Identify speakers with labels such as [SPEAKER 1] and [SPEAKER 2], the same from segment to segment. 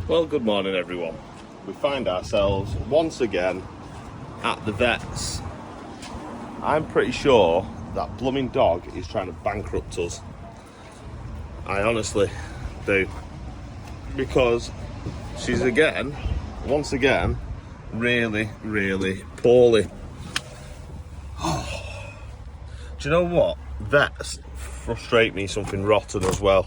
[SPEAKER 1] Well, good morning everyone. We find ourselves once again at the vet's. I'm pretty sure that blooming dog is trying to bankrupt us. I honestly do. Because she's once again, really, really poorly. Do you know what? Vets frustrate me something rotten as well.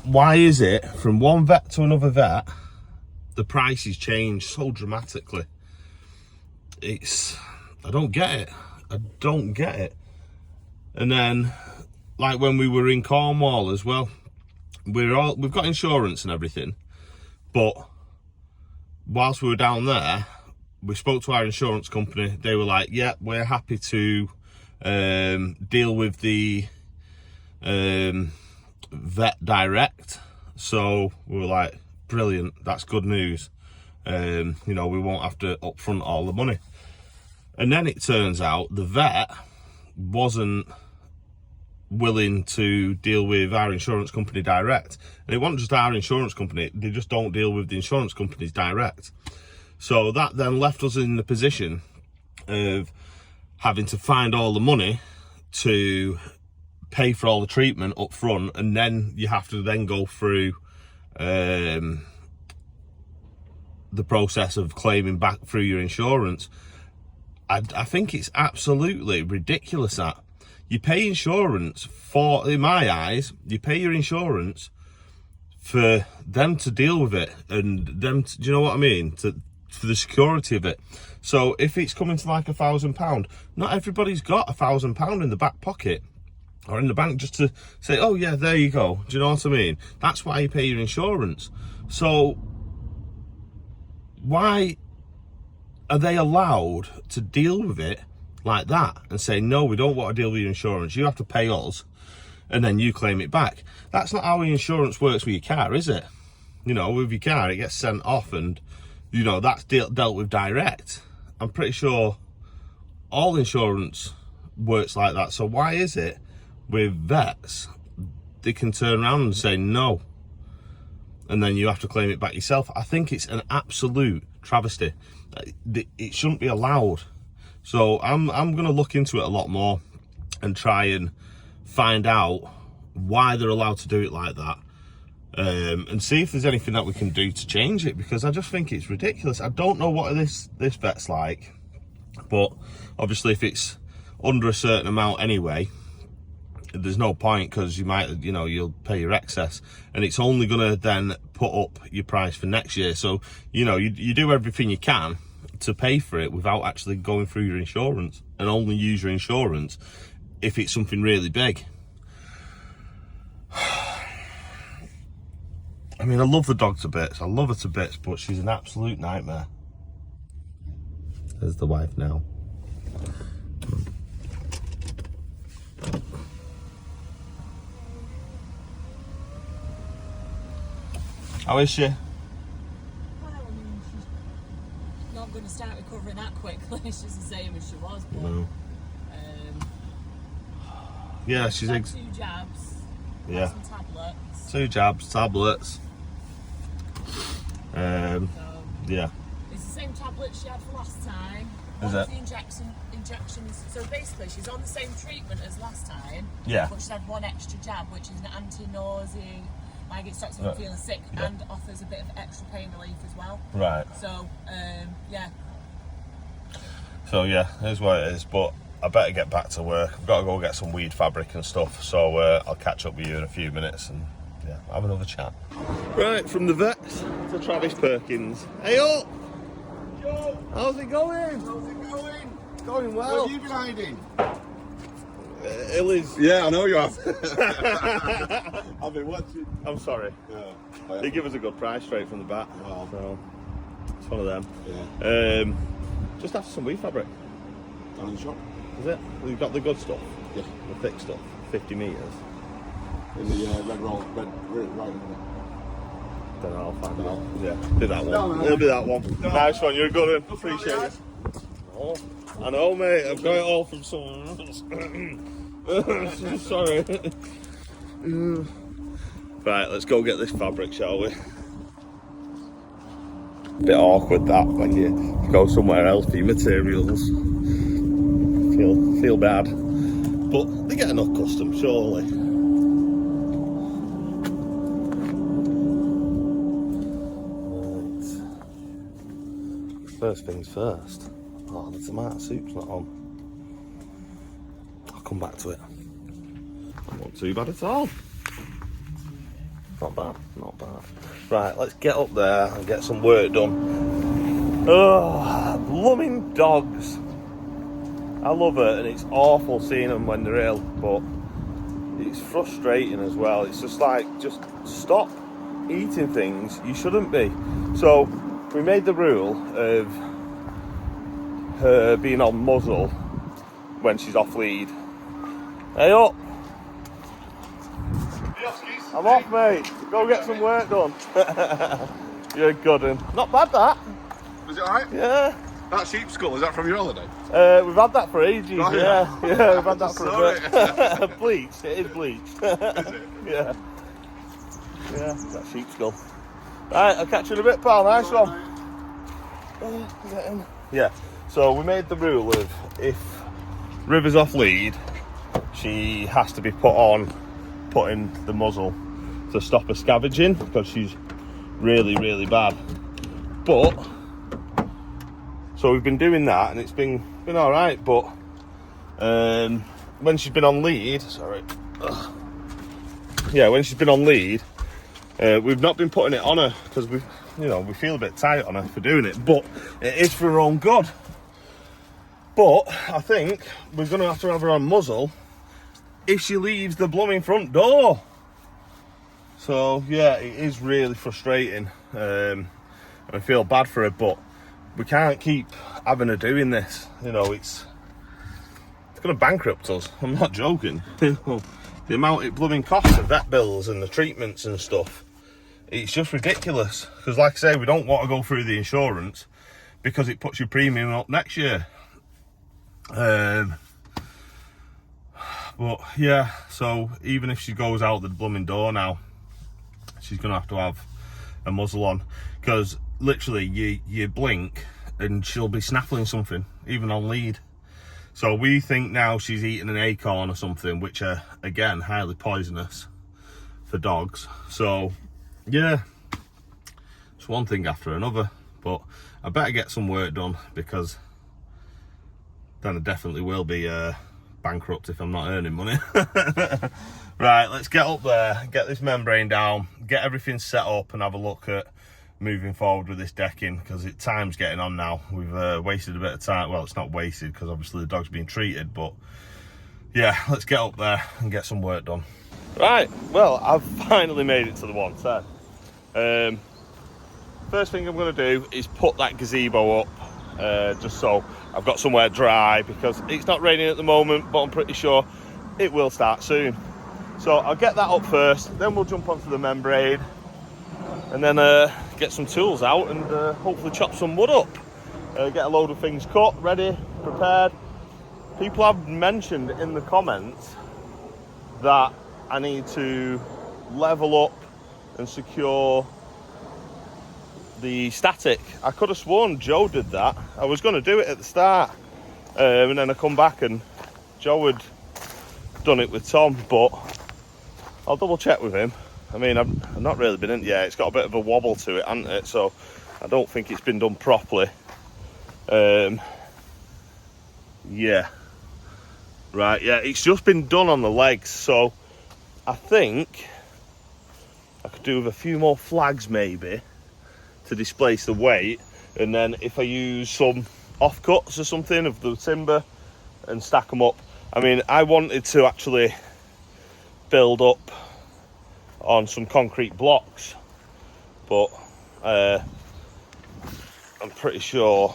[SPEAKER 1] Why is it from one vet to another vet, the prices change so dramatically? I don't get it. I don't get it. And then, like when we were in Cornwall as well, we've got insurance and everything, but whilst we were down there, we spoke to our insurance company. They were like, yeah, we're happy to deal with the vet direct. So we were like, brilliant, that's good news. You know, we won't have to upfront all the money. And then it turns out the vet wasn't willing to deal with our insurance company direct. And it wasn't just our insurance company, they just don't deal with the insurance companies direct. So that then left us in the position of having to find all the money to pay for all the treatment up front, and then you have to then go through the process of claiming back through your insurance. I think it's absolutely ridiculous that you pay insurance for, in my eyes, you pay your insurance for them to deal with it, and them to, do you know what I mean, for the security of it. So if it's coming to like £1,000, not everybody's got £1,000 in the back pocket or in the bank just to say, oh yeah, there you go. Do you know what I mean? That's why you pay your insurance. So why are they allowed to deal with it like that and say, no, we don't want to deal with your insurance, you have to pay us and then you claim it back? That's not how insurance works with your car, is it? You know, with your car, it gets sent off and, you know, that's dealt with direct. I'm pretty sure all insurance works like that. So why is it with vets, they can turn around and say no, and then you have to claim it back yourself? I think it's an absolute travesty. It shouldn't be allowed. So I'm going to look into it a lot more and try and find out why they're allowed to do it like that, and see if there's anything that we can do to change it, because I just think it's ridiculous. I don't know what this vet's like, but obviously if it's under a certain amount anyway, there's no point, because you might, you know, you'll pay your excess and it's only going to then put up your price for next year. So, you know, you do everything you can to pay for it without actually going through your insurance, and only use your insurance if it's something really big. I mean, I love the dog to bits, I love her to bits, but she's an absolute nightmare. There's the wife now. How is she?
[SPEAKER 2] Well, I mean, she's not going to start recovering that quickly. She's the same as she was, but
[SPEAKER 1] No. Yeah, she's
[SPEAKER 2] had 2 jabs.
[SPEAKER 1] Yeah.
[SPEAKER 2] Some tablets.
[SPEAKER 1] 2 jabs, tablets.
[SPEAKER 2] So,
[SPEAKER 1] yeah.
[SPEAKER 2] it's the same tablets she had from last time.
[SPEAKER 1] Is
[SPEAKER 2] One
[SPEAKER 1] it?
[SPEAKER 2] of the injections. So basically, she's on the same treatment as last time.
[SPEAKER 1] Yeah.
[SPEAKER 2] But she had 1 extra jab, which is an anti-nausea. Like, it stops her from feeling sick,
[SPEAKER 1] Yeah.
[SPEAKER 2] and offers a bit of extra pain relief as well.
[SPEAKER 1] Right.
[SPEAKER 2] So, yeah.
[SPEAKER 1] So yeah, here's what it is. But I better get back to work. I've got to go get some weed fabric and stuff. So I'll catch up with you in a few minutes and yeah, have another chat. Right, from the vet to Travis Perkins. Hey up!
[SPEAKER 3] Yo!
[SPEAKER 1] How's it going?
[SPEAKER 3] How's it going?
[SPEAKER 1] It's going
[SPEAKER 3] Where
[SPEAKER 1] well.
[SPEAKER 3] have you been hiding?
[SPEAKER 1] Illy's.
[SPEAKER 3] Yeah, I know you have. I've been watching.
[SPEAKER 1] I'm sorry.
[SPEAKER 3] Yeah.
[SPEAKER 1] They give us a good price straight from the bat.
[SPEAKER 3] Wow.
[SPEAKER 1] So it's one of them.
[SPEAKER 3] Yeah.
[SPEAKER 1] Just after some weed fabric.
[SPEAKER 3] Down in the shop?
[SPEAKER 1] Is it? We've got the good stuff.
[SPEAKER 3] Yeah.
[SPEAKER 1] The thick stuff. 50 metres.
[SPEAKER 3] In the red roll, red right in there.
[SPEAKER 1] Don't know, I'll find out. Yeah, do that one.
[SPEAKER 3] No, no.
[SPEAKER 1] It'll be that one. No. Nice one, you're a good one. Appreciate it. Oh, I know, mate. I've got it all from someone else. Sorry. Right, let's go get this fabric, shall we? Bit awkward that when you go somewhere else for your materials. Feel bad, but they get enough custom, surely. Right. First things first. Oh, the tomato soup's not on. I'll come back to it. Not too bad at all. Not bad, not bad. Right, let's get up there and get some work done. Oh, blooming dogs. I love it, and it's awful seeing them when they're ill, but it's frustrating as well. It's just like, just stop eating things you shouldn't be. So we made the rule of her being on muzzle when she's off lead. Hey up! I'm off, mate. Go get some work done. You're good one. Not bad, that.
[SPEAKER 3] Was it alright?
[SPEAKER 1] Yeah.
[SPEAKER 3] That sheep skull, is that from your holiday?
[SPEAKER 1] We've had that for ages.
[SPEAKER 3] Oh,
[SPEAKER 1] yeah, we've had that for a bit.
[SPEAKER 3] it.
[SPEAKER 1] Bleached. It is bleached.
[SPEAKER 3] Is it?
[SPEAKER 1] Yeah. Yeah, that sheep skull. Right, I'll catch you in a bit, pal. Nice one. Get in. Yeah. So we made the rule of if River's off lead, she has to be putting the muzzle to stop her scavenging because she's really bad. But so we've been doing that and it's been all right. But when she's been on lead, when she's been on lead, we've not been putting it on her because we feel a bit tight on her for doing it. But it is for her own good. But I think we're going to have her on muzzle if she leaves the blooming front door. So yeah, it is really frustrating. I feel bad for her, but we can't keep having her doing this. You know, it's going to bankrupt us. I'm not joking. The amount it blooming costs, the vet bills and the treatments and stuff, it's just ridiculous. Because like I say, we don't want to go through the insurance because it puts your premium up next year. But yeah, so even if she goes out the blooming door now, she's gonna have to have a muzzle on, because literally you blink and she'll be snaffling something even on lead. So we think now she's eating an acorn or something, which are again highly poisonous for dogs. So yeah, it's one thing after another, but I better get some work done because then I definitely will be bankrupt if I'm not earning money. Right, let's get up there, get this membrane down, get everything set up and have a look at moving forward with this decking, because time's getting on now. We've wasted a bit of time. Well, it's not wasted because obviously the dog's being treated, but yeah, let's get up there and get some work done. Right, well, I've finally made it to the 110. First thing I'm going to do is put that gazebo up, just so I've got somewhere dry, because it's not raining at the moment, but I'm pretty sure it will start soon. So I'll get that up first, then we'll jump onto the membrane and then get some tools out and hopefully chop some wood up. Get a load of things cut, ready, prepared. People have mentioned in the comments that I need to level up and secure the static. I could have sworn Joe did that. I was going to do it at the start, and then I come back and Joe had done it with Tom, but I'll double check with him. I mean, I've not really been in. Yeah, it's got a bit of a wobble to it, hasn't it? So I don't think it's been done properly. Yeah, right, yeah, it's just been done on the legs, so I think I could do with a few more flags maybe to displace the weight, and then if I use some offcuts or something of the timber and stack them up. I mean, I wanted to actually build up on some concrete blocks, but I'm pretty sure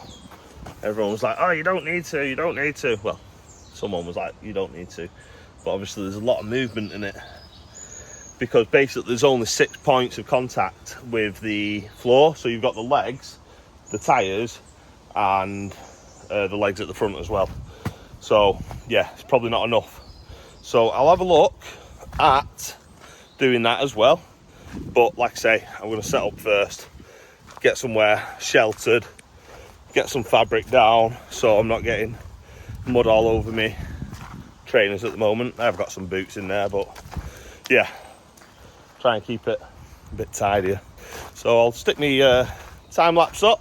[SPEAKER 1] everyone was like, oh, you don't need to. Well, someone was like, you don't need to, but obviously there's a lot of movement in it, because basically there's only 6 points of contact with the floor. So you've got the legs, the tyres, and the legs at the front as well. So yeah, it's probably not enough. So I'll have a look at doing that as well. But like I say, I'm going to set up first, get somewhere sheltered, get some fabric down so I'm not getting mud all over me trainers at the moment. I've got some boots in there, but yeah, try and keep it a bit tidier. So I'll stick my time lapse on,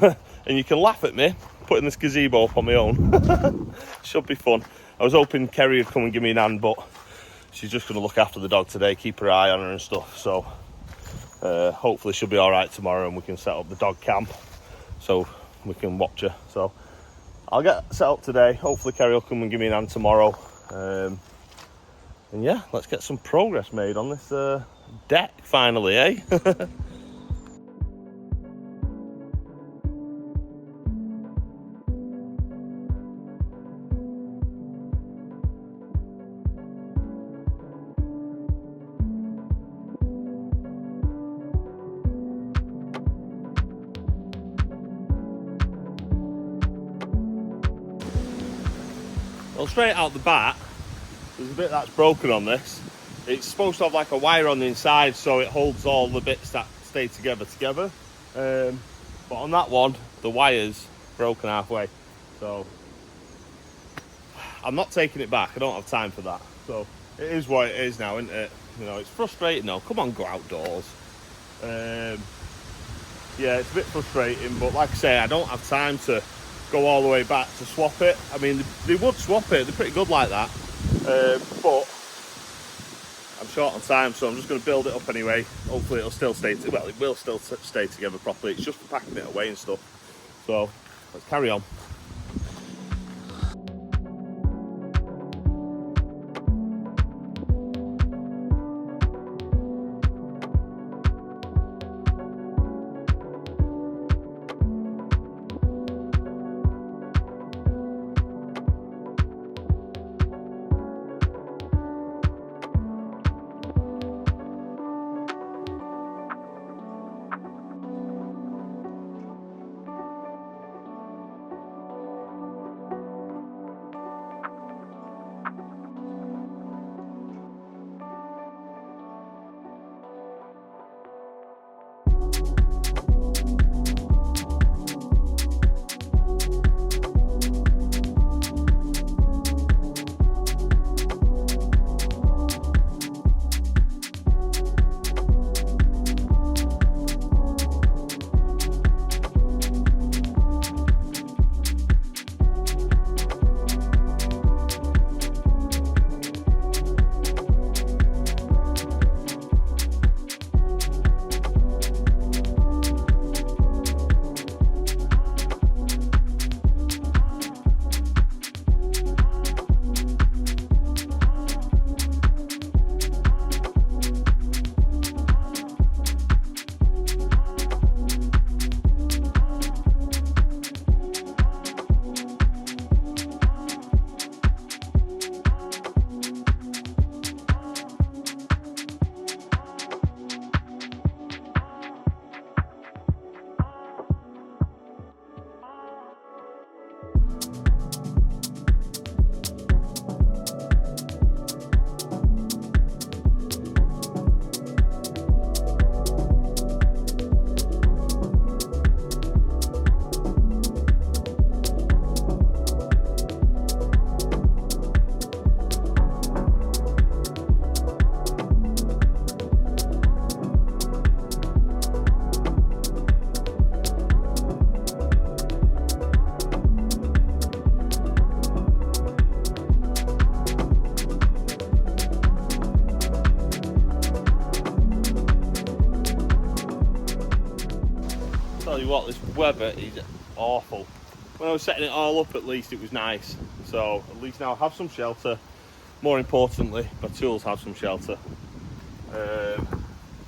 [SPEAKER 1] and you can laugh at me putting this gazebo up on my own. Should be fun. I was hoping Kerry would come and give me an hand, but she's just going to look after the dog today, keep her eye on her and stuff. So hopefully she'll be all right tomorrow, and we can set up the dog camp so we can watch her. So I'll get set up today. Hopefully Kerry will come and give me an hand tomorrow. And yeah, let's get some progress made on this deck finally, eh? Well, straight out the bat, there's a bit that's broken on this. It's supposed to have like a wire on the inside so it holds all the bits that stay together. But on that one, the wire's broken halfway. So I'm not taking it back. I don't have time for that. So it is what it is now, isn't it? You know, it's frustrating though. Come on, go outdoors. Yeah, it's a bit frustrating, but like I say, I don't have time to go all the way back to swap it. I mean, they would swap it. They're pretty good like that. But I'm short on time, so I'm just going to build it up anyway. Hopefully it'll still stay, well, it will still stay together properly. It's just packing it away and stuff. So let's carry on. Tell you what, this weather is awful. When I was setting it all up, at least it was nice. So at least now I have some shelter. More importantly, my tools have some shelter.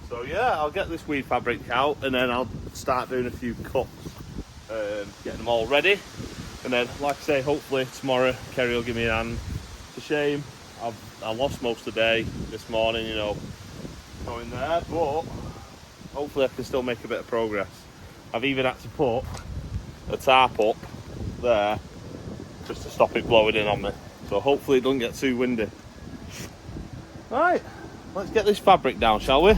[SPEAKER 1] So yeah, I'll get this weed fabric out and then I'll start doing a few cuts, getting them all ready. And then, like I say, hopefully tomorrow Kerry will give me a hand. It's a shame I lost most of the day this morning, you know, going there, but hopefully I can still make a bit of progress. I've even had to put a tarp up there just to stop it blowing in on me. So hopefully it doesn't get too windy. Right, let's get this fabric down, shall we?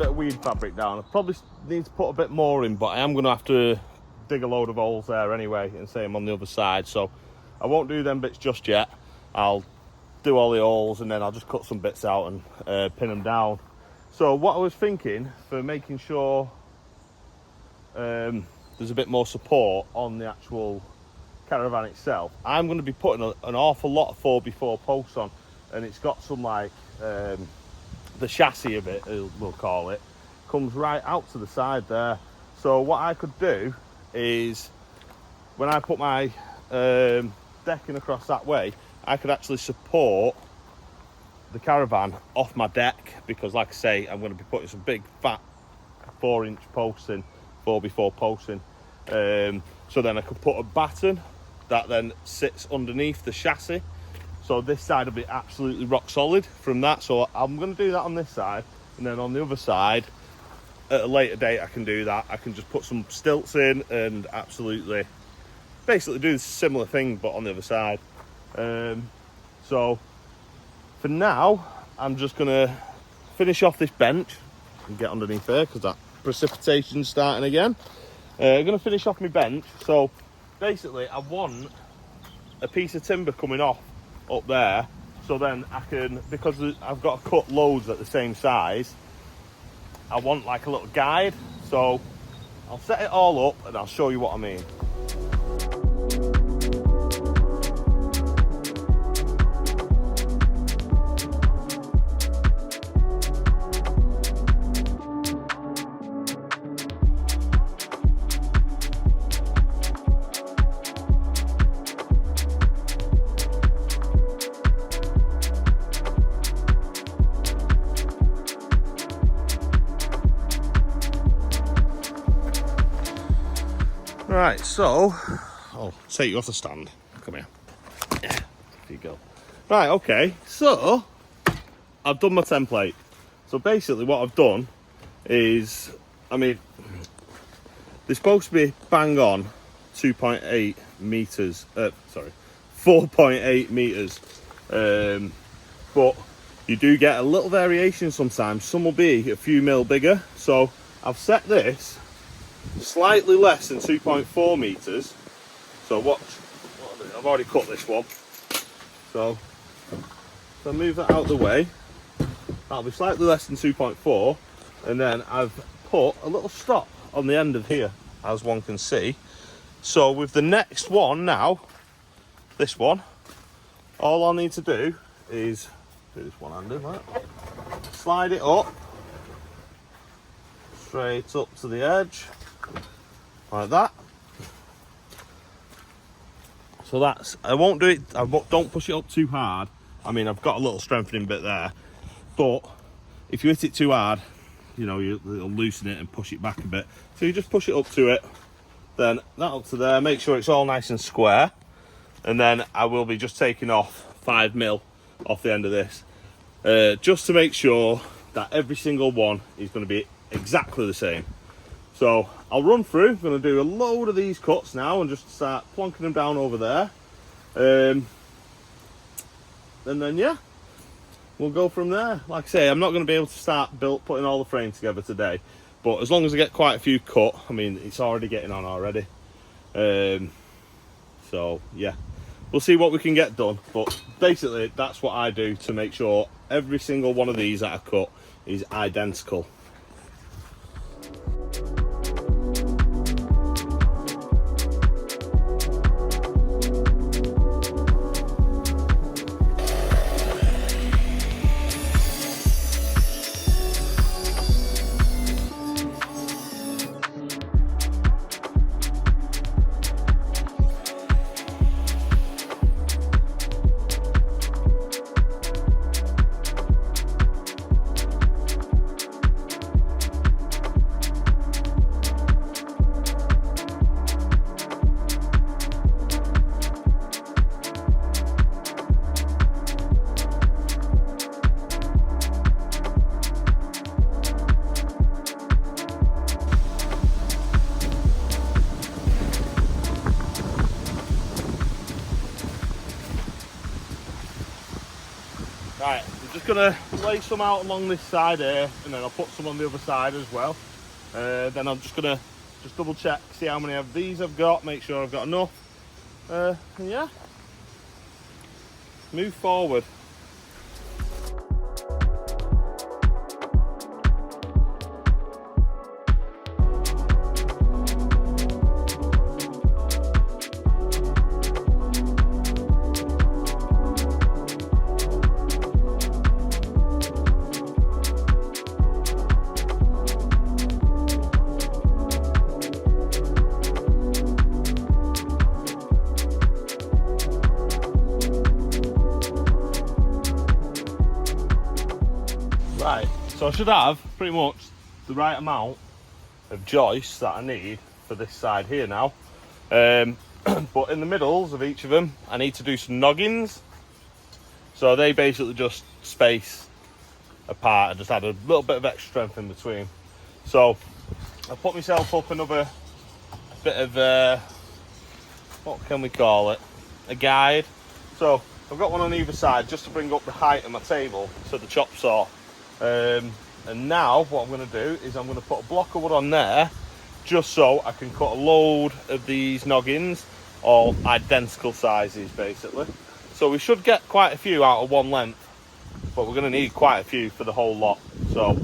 [SPEAKER 1] bit of weed fabric down. I probably need to put a bit more in, but I am going to have to dig a load of holes there anyway and same on the other side. So I won't do them bits just yet. I'll do all the holes and then I'll just cut some bits out and pin them down. So what I was thinking, for making sure there's a bit more support on the actual Caravan itself, I'm going to be putting an awful lot of 4x4 posts on, and it's got some like the chassis of it, we'll call it, comes right out to the side there. So what I could do is, when I put my decking across that way, I could actually support the Caravan off my deck, because like I say, I'm going to be putting some big fat 4-inch posts in, 4x4 posts in. So then I could put a batten that then sits underneath the chassis. So this side will be absolutely rock solid from that. So I'm going to do that on this side, and then on the other side, at a later date, I can do that. I can just put some stilts in and absolutely, basically do the similar thing, but on the other side. So for now, I'm just going to finish off this bench and get underneath there, because that precipitation's starting again. I'm going to finish off my bench. So basically, I want a piece of timber coming off up there, so then I can, because I've got to cut loads at the same size, I want like a little guide. So I'll set it all up and I'll show you what I mean. Right, so I'll take you off the stand. Come here. Yeah, there you go. Right, okay, so I've done my template. So basically what I've done is, I mean, they're supposed to be bang on 2.8 meters, 4.8 meters. But you do get a little variation sometimes. Some will be a few mil bigger. So I've set this slightly less than 2.4 meters. So watch, I've already cut this one. So if I move that out of the way, that'll be slightly less than 2.4. And then I've put a little stop on the end of here, as one can see. So with the next one now, this one, all I need to do is do this one-handed, right? Slide it up, straight up to the edge, like that. So that's, I won't do it, don't push it up too hard. I mean, I've got a little strengthening bit there, but if you hit it too hard, you know, it'll loosen it and push it back a bit. So you just push it up to it, then that up to there, make sure it's all nice and square. And then I will be just taking off 5 mil off the end of this, just to make sure that every single one is going to be exactly the same. So I'll run through, I'm going to do a load of these cuts now and just start plonking them down over there. And then, yeah, we'll go from there. Like I say, I'm not going to be able to start putting all the frames together today, but as long as I get quite a few cut, I mean, it's already getting on already. So yeah, we'll see what we can get done. But basically, that's what I do to make sure every single one of these that I cut is identical. Right, I'm just gonna lay some out along this side here, and then I'll put some on the other side as well. Then I'm just gonna double check, see how many of these I've got, make sure I've got enough. And yeah, move forward. Right, so I should have pretty much the right amount of joists that I need for this side here now. But in the middles of each of them, I need to do some noggins. So they basically just space apart and just add a little bit of extra strength in between. So I put myself up another bit of, what can we call it? A guide. So I've got one on either side just to bring up the height of my table to the chop saw. And now what I'm going to do is I'm going to put a block of wood on there just so I can cut a load of these noggins, all identical sizes basically. So we should get quite a few out of one length, but we're going to need quite a few for the whole lot. So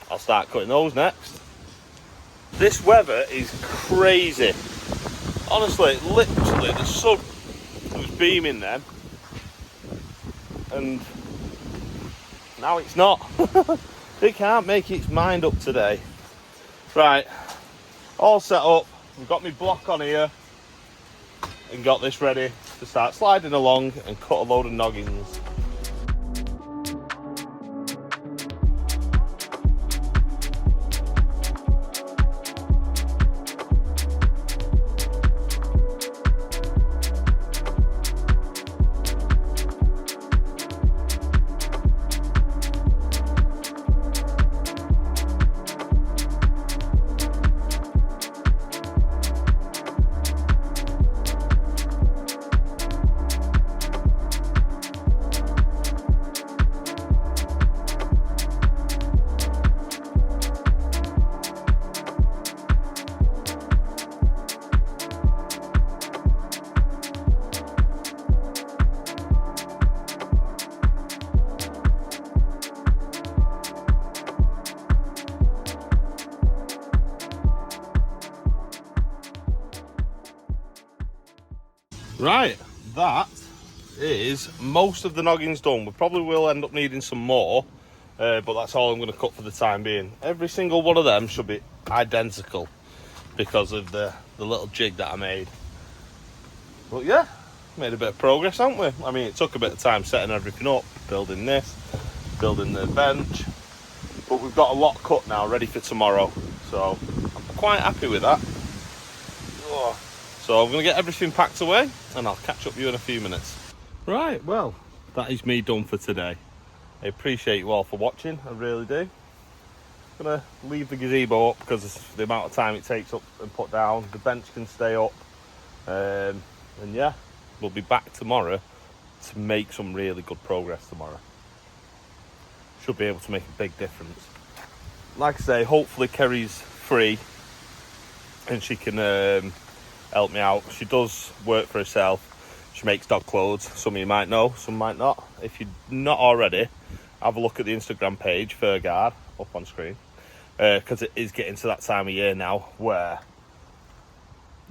[SPEAKER 1] I'll start cutting those next. This weather is crazy. Honestly, literally the sun was beaming then, and now it's not. It can't make its mind up today. Right, all set up. We've got my block on here and got this ready to start sliding along and cut a load of noggins. Right, that is most of the noggins done. We probably will end up needing some more, but that's all I'm going to cut for the time being. Every single one of them should be identical because of the little jig that I made. But yeah, made a bit of progress, haven't we? I mean, it took a bit of time setting everything up, building this, building the bench, but we've got a lot cut now, ready for tomorrow. So I'm quite happy with that. Oh. So I'm going to get everything packed away and I'll catch up with you in a few minutes. Right, well, that is me done for today. I appreciate you all for watching, I really do. I'm going to leave the gazebo up because of the amount of time it takes up and put down. The bench can stay up. And yeah, we'll be back tomorrow to make some really good progress tomorrow. Should be able to make a big difference. Like I say, hopefully Kerry's free and she can help me out. She does work for herself. She makes dog clothes. Some of you might know, some might not. If you're not already, have a look at the Instagram page, Fur Guard, up on screen, because it is getting to that time of year now where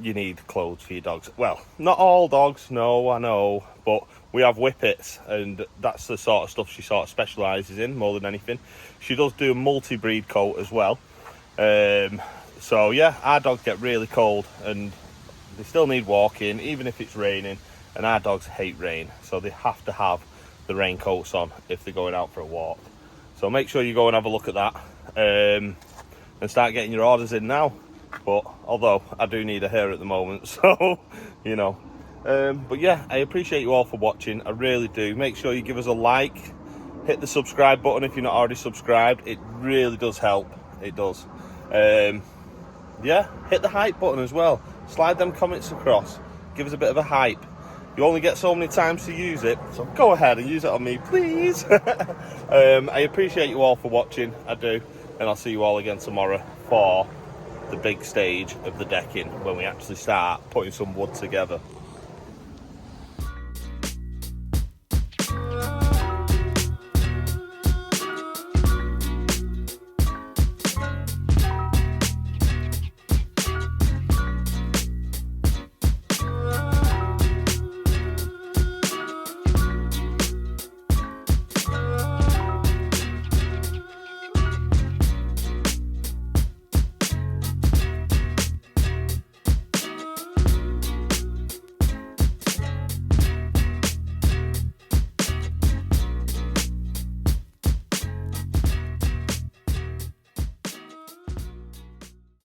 [SPEAKER 1] you need clothes for your dogs. Well, not all dogs, no, I know, but we have whippets, and that's the sort of stuff she sort of specialises in more than anything. She does do a multi-breed coat as well. So yeah, our dogs get really cold and they still need walking, even if it's raining, and our dogs hate rain, so they have to have the raincoats on if they're going out for a walk. So make sure you go and have a look at that, and start getting your orders in now. But although I do need a hair at the moment, so you know. But yeah, I appreciate you all for watching, I really do. Make sure you give us a like, hit the subscribe button if you're not already subscribed. It really does help, it does. Yeah, hit the hype button as well. Slide them comments across, give us a bit of a hype. You only get so many times to use it, so go ahead and use it on me, please. I appreciate you all for watching, I do, and I'll see you all again tomorrow for the big stage of the decking when we actually start putting some wood together.